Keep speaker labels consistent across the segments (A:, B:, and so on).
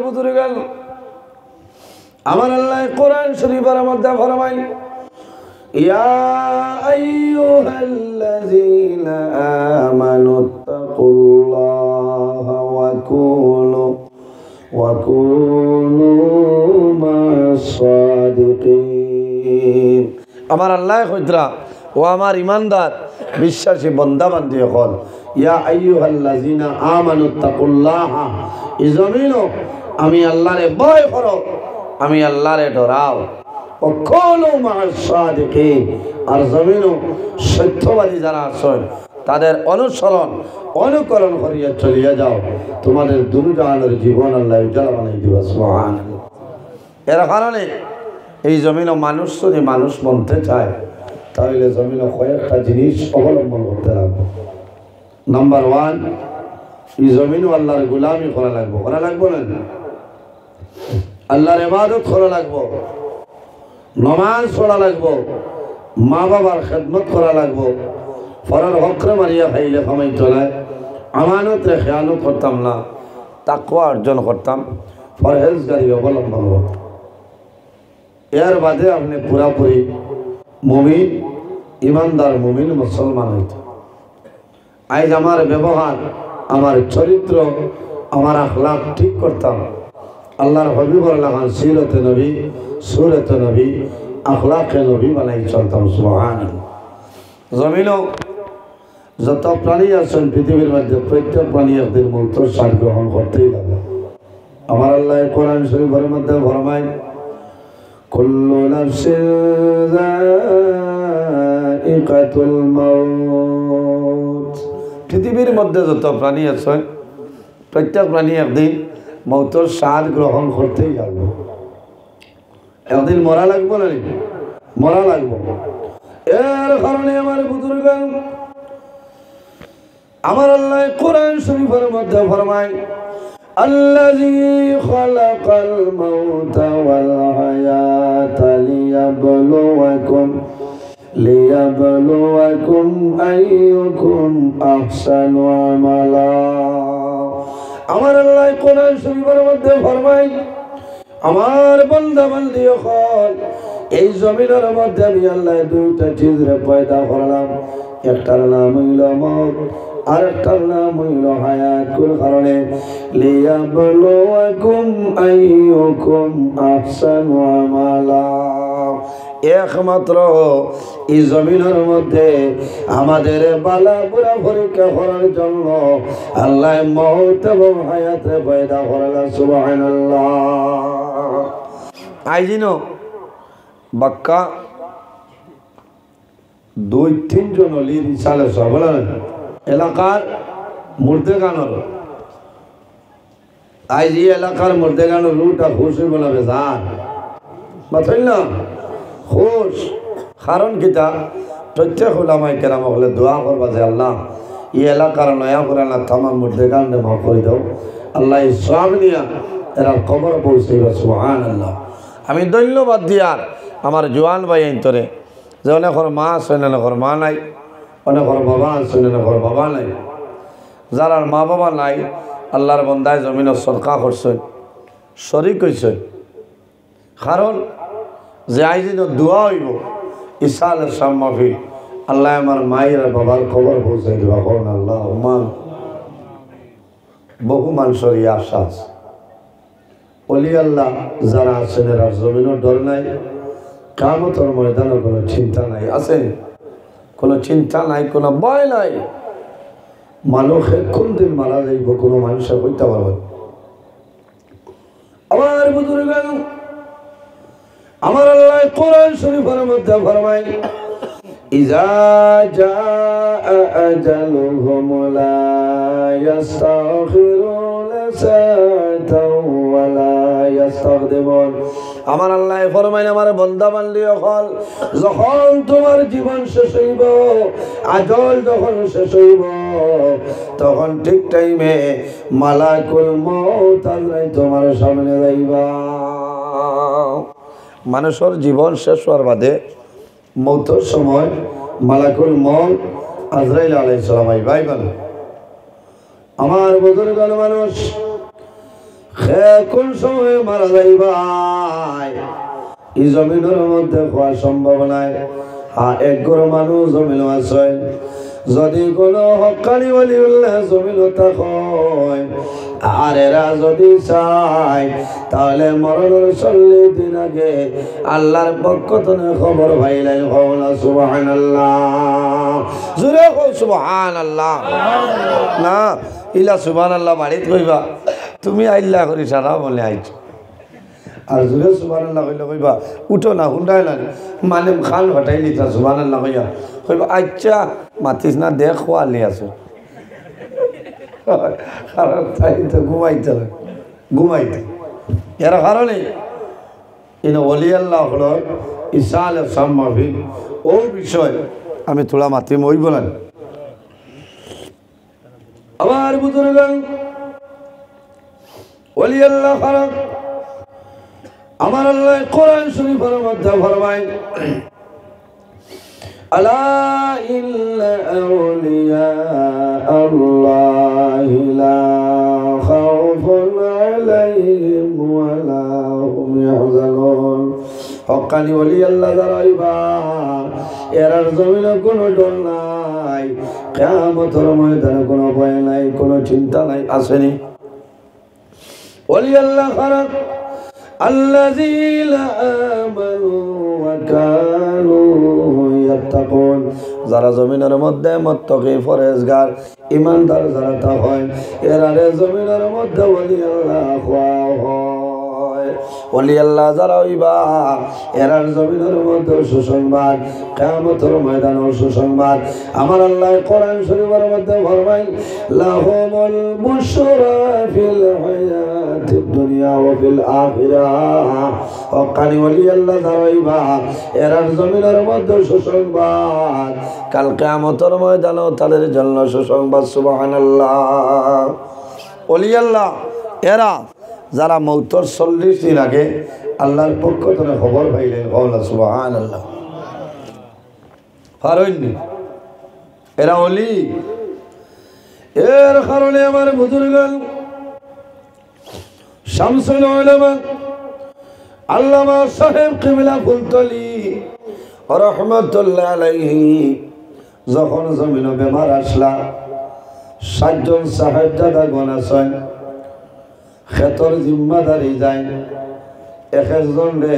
A: বুজুর্গান, আমার আল্লাহ কোরআন শরীফের মধ্যে ফরমায়, ইয়া আইয়ুহাল্লাযীনা আমানুত্তাকুল্লাহা ওয়া কুনু মা'আস সাদিকিন। আমার আল্লাহ কইতরা, ও আমার ইমানদার বিশ্বাসী বান্দা বান্দি হল, ইয়া আইয়ুহাল্লাযীনা আমানুত্তাকুল্লাহা, এই জমিনও আমি আল্লাহরে ভয় করো, আমি আল্লাহরে ডরাও, ও কুনু মা'আস সাদিকিন, আর জমিনও সত্যবাদী যারা আছেন তাদের অনুকরণ করিয়া চলিয়া যাও, তোমাদের দুনিয়ার জীবন আল্লাহ উজ্জ্বল বানাই দিবা। সুবহানাল্লাহ। এর কারণে এই জমিনও মানুষ যদি মানুষ বনতে চায় তাহলে জমিনও কয়েকটা জিনিস অবলম্বন করতে লাগবে। নাম্বার 1, এই জমিনও আল্লাহর গোলামি করা লাগবে না? আল্লাহর ইবাদত করা লাগবে, নামাজ পড়া লাগবে, মা বাবার খেদমত করা লাগবে, ফরার হকরে মারিয়া খাইলে খামাইতে নাই, আমানতে খেয়ানত করতাম না, তাকওয়া অর্জন করতাম, পরহেজগারি অবলম্বন করতাম। এর বাদে আপনি পুরাপুরি মুমিন, ইমানদার মুমিন মুসলমান হইত। আজ আমার ব্যবহার, আমার চরিত্র, আমার আখলাক ঠিক করতাম, আল্লাহর হবিবুর লাগান সিরতে নবী, সুরতে নবী, আখলাকে নবী বানাই চলতাম। সুবহানাল্লাহ। জমিনও যত প্রাণী আছেন পৃথিবীর মধ্যে প্রত্যেক প্রাণী একদিন মৃত্যুর স্বাদ গ্রহণ করতেই লাগে। আমার আল্লাহ কোরআন শরীফের মধ্যে ফরমায়, কুল্লু নাফসিন যায়িকাতুল মাউত। পৃথিবীর মধ্যে যত প্রাণী আছে প্রত্যেক প্রাণী একদিন মৃত্যুর স্বাদ গ্রহণ করতেই লাগবে। একদিন মরা লাগবে না? মরা লাগবে। এর কারণে আমার বুজুর্গ, আমার আল্লাহ কোরআন শরীফের মধ্যে ফরমায়, আল্লাযী খালাকাল মাউতা ওয়াল হায়াতা লিয়াবলুয়াকুম আইয়ুকুম আহসানু আমালা। আমার আল্লাহ কোরআন শরীফের মধ্যে ফরমায়, আমার বান্দা বান্দি হল, এই জমিনের মধ্যে আমি আল্লাহ দুইটা চিজরে পয়দা করলাম, একটার নাম হইল মউত, আর একটার নাম হইল হায়াত। কোন কারণে? লিয়াবলুয়াকুম আইয়ুকুম আহসানু আমালা। একমাত্র এই জমিনের মধ্যে আমাদের বালা বুড়া পরীক্ষা করার জন্য আল্লাহ মউত এবং হায়াতে পয়দা করলেন। সুবহানাল্লাহ। আইজিনো বাক্কা 2-3 জন অলির ইসালে সবলেন এলাকার মুর্দেগানোর, আইজি এলাকার মুর্দেগানোর রুটা খুশি বলাবে যান বাতল না খুশ। কারণ কিতা প্রত্যেক উলামায়ে কেরাম হলে দোয়া করবা যে আল্লাহ এই এলাকার নয়া করে আল্লাহ তামাম মুর্দেগানরে মাফ করে দাও, আল্লাহ ইসলাম নিয়া এরা কবর পৌঁছাইবা। সুবহানাল্লাহ। আমি ধন্যবাদ দিয়ার আমার জোয়ান ভাই অন্তরে যে অনেকর মা আছে, অনেকর মা নাই, অনেকর বাবা আছে, অনেকর বাবা নাই। যারা মা বাবা নাই আল্লাহর বন্দায় জমিন সদকা করছে, শরিক হয়েছে। কারণ যে আইদিন দোয়া হইব ইসাল মাহফিল, আল্লাহ আমার মায়ের বাবার খবর পৌঁছাই দিবা। কোন আল্লাহ মান বহু মানুষের এই আশা আছে। অলি আল্লাহ যারা আছেন এরা জমিনও ডর নাই, কিয়ামতের ময়দানে কোনো চিন্তা নাই। আছে কোনো চিন্তা নাই, কোনো ভয় নাই। মানুষে কোন দিন মারা যাইব কোনো মানুষে কইতে পারবে। আমার বুজুর্গ, আমার আল্লাহ কোরআন শরীফের মধ্যে ফরমায়, ইযা জাআ আজালুহুম লা ইস্তাগফিরুনা সাআতাও ওয়া লা ইস্তাগদিমুন। আমার আল্লাহ ফরমায়, আমার বান্দা বান্দি হল, যখন তোমার জীবন শেষ হইব, আজল যখন শেষ হইব, তখন ঠিক টাইমে মালাকুল মউত আজরাইল তোমার সামনে যাইবা। মানুষের জীবন শেষ হওয়ার বাদে মৌতের সময় মালাকুল মউত আজরাইল আলাইহিস সালাম আইবা। আমার বুজুর্গ মানুষ কোন সময় মারা যাইবাই এই জমিনের মধ্যে হওয়া সম্ভব নাই। এক ঘর মানুষ জমিন আছে, যদি কোনো হক্কানি ওলিউল্লাহ জমিন হয় আর এরা যদি চায় তাহলে মরণের 40 দিন আগে আল্লাহর পক্ষ থেকে খবর পাইলেন। কওনা সুবহানাল্লাহ, জোরে কও সুবহানাল্লাহ। না ইলা সুবহানাল্লাহ বাড়িত কইবা, তুমি আইল্লা করি সারা বলে আইছো। আর জোরে সুবহানাল্লাহ কইলে কইবা উঠো না, হুন্ডাই না, মানে খান হটাই নিতা সুবহানাল্লাহ কইয়া কইবা আচ্ছা মাতিস না, দেখ আলি আছো। কারণ তাই তো ঘুমাইতে ঘুমাইতে এর কারণে ওলি আল্লাহ হলো ইসাল সাম্মাভিন ও বিষয় আমি থোড়া মাতিম ওই বলেন। আমার বুজুর্গান ওলি আল্লাহ খারাপ আমার আল্লাহ কোরআন শরীফের মধ্যে ফরমায় আলা ইন্না আউলিয়া আল্লাহি লা খাউফুন আলাইহিম ওয়া লা হুম ইয়াহজানুন। হক্কানি ওলি আল্লাহ যারা এরার জমিনে কোনো ডর নাই, কিয়ামতের ময়দানে কোনো ভয় নাই, কোনো চিন্তা নাই। আসেনি ওলি আল্লাহ খারাপ আল্লাযীনা আমানু ওয়া কানু ইয়াত্তাকুন, যারা জমিনের মধ্যে মুত্তাকি পরহেজগার ঈমানদার যারা তা হয় এরারে জমিনের মধ্যে ওলি আল্লাহ হয়। ওলি আল্লাহ যারা হইবা এরার জমিনের মধ্যে সুসংবাদ, কিয়ামতের ময়দানে সুসংবাদ। আমার আল্লাহ কোরআন শরীফের মধ্যে ফরমায় লাহুমুল বুশরা ফিল হায়াতিদ দুনিয়া ওয়া ফিল আখিরাহ। হক্কানি ওলি আল্লাহ যারা হইবা এরার জমিনের মধ্যে সুসংবাদ, কাল কিয়ামতের ময়দানে তাদের জন্য সুসংবাদ। সুবহানাল্লাহ। ওলি আল্লাহ এরা যারা মৌতর 40 দিন আগে আল্লাহর পক্ষ থেকে খবর পাইলেন। কওনা সুবহানাল্লাহ। ফারইনি এরা ওলি। এর কারণে আমার বুজুর্গান শামসুল উলামা আল্লামা সাহেব কিবলা ফুলতলি রাহমাতুল্লাহ আলাইহি যখন জমিনে বেমার আসলা 60 জন সাহেবজাদা গণ আছেন, খেতর জিম্মাদারি যায় এক একজন রে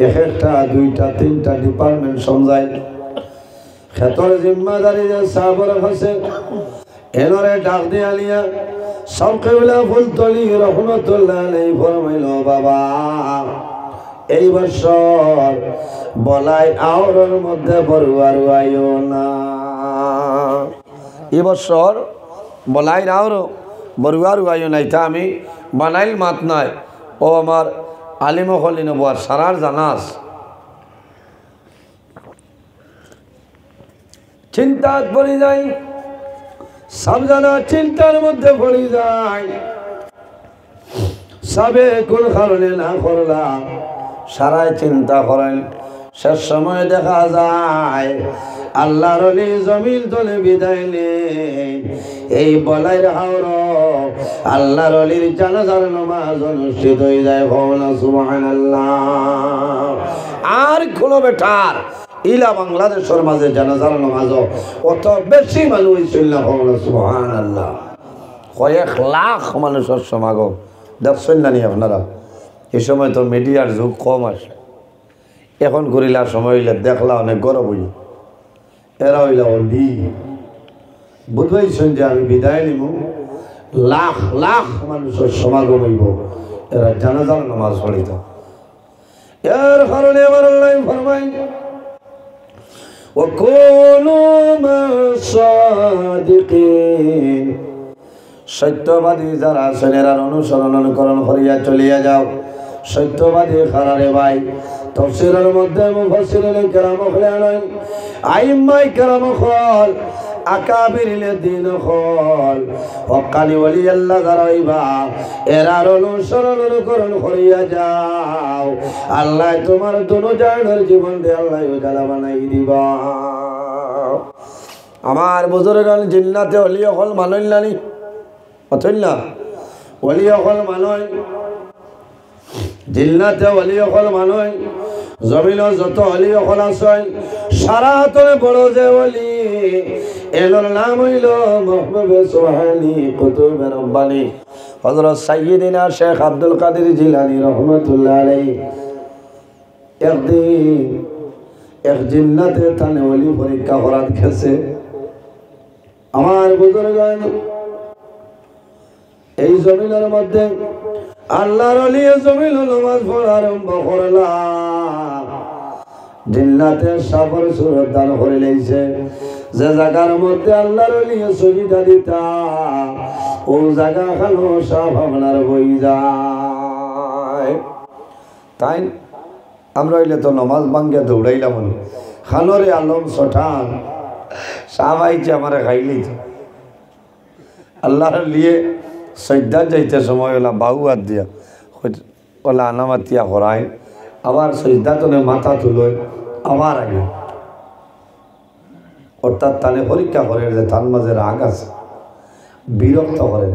A: এক একটা 2টা 3টা ডিপার্টমেন্ট সমঝায়। খেতর জিম্মাদারি যে সাহাবর আছে এনরে ডাক দিয়ে আলিয়া সব কিবলা ফুলতলি রাহমাতুল্লাহ আলাইহি ফরমাইল বাবা এই বছর বলাই আওরের মধ্যে বড়ুয়ার আইও না। এই বছর বলাই আওর বড়ুয়ার আইও নাই, তা আমি বানাইল মাত নাই। ও আমার আলিম হলি নবুয়ার সারার জানাস চিন্তা পড়ে যায়, সব জানা চিন্তার মধ্যে পড়ে যায়। সবে কোন কারণে না করলাম সারাই চিন্তা করেন। শেষ সময় দেখা যায় আল্লাহর ওলি জমিন তলে বিদায় নেই। এই বলাইর হাওর আল্লাহর ওলির জানাজার নামাজ অনুষ্ঠিত হয়ে যায়। কওনা সুবহানাল্লাহ। আর কোন বেটার ইলা বাংলাদেশের মাঝে জানাজার নামাজ অত বেশি মানুষ হইছিল। কওনা সুবহানাল্লাহ। কয়েক লাখ মানুষের সমাগম দেখছেন না নি আপনারা? এই সময় তো মিডিয়ার যুগ কম আসে, এখন করিলার সময় হইলে দেখলা অনেক গরব হইল। এরা হইলা অলি বুঝবাইছেন যে আমি বিদায় নিব, লাখ লাখ মানুষের সমাগম হইব, এরা জানাজার নামাজ পড়িত। এর কারণে আমার আল্লাহ ফরমায় ওয়াকুনু মাসাদিকিন, সত্যবাদী যারা আছেন এরা অনুসরণ অনুকরণ করিয়া চলিয়া যাও। সত্যবাদী খারারে ভাই তাফসীরের মধ্যে মুফাসসিরিন কেরাম খলেন আইম্মাই কেরাম খল আকাবিরিল দিন খল হক্কানি ওলি আল্লাহ যারা হইবা এরার অনুসরণ অনুকরণ করিয়া যাও। আল্লাহ তোমার দুনিয়ার জীবন দে আল্লাহ উজালা বানাই দিবা। আমার বুজুর্গান জিন্নাতে ওলি হল মানইলানি অথইলা ওলি হল মানই জিল্লাতে অলি অকল মানুষ জমিন যত অলি অকল আছেন সারা হাতরে বড় যে অলি এলোর নাম হইল মহবুবে সোহানি কুতুবে রব্বানি হযরত সাইয়্যিদিনা শেখ আব্দুল কাদের জিলানী রহমাতুল্লাহ আলাইহি। একদিন এক জিন্নাতে তানে অলি পরীক্ষা করার গেছে। আমার বুজুর্গান এই জমিনের মধ্যে আল্লাহর ওলি জমিন নামাজ পড়া আরম্ভ করলাম। জিন্নাতে সাফর সুরত দান করে লইছে যে জায়গার মধ্যে আল্লাহর ওলি সুবিধা দিতা ও জায়গা খানো সব আপনার বই যায়। তাই আমরা হইলে তো নমাজ ভাঙ্গে দৌড়াইলাম খানোরে আলম সঠান সাহাইছে আমার খাইলেই তো আল্লাহর লিয়ে সৈদ্ধার যাইতে সময় ওলা বাহু হাত দিয়া ওলা আনামাতিয়া করায় আবার সৈদ্ধাতনে মাথা তুলোয় আবার আগে অর্থাৎ তানে পরীক্ষা করে যে তার মাঝে রাগ আছে বিরক্ত করে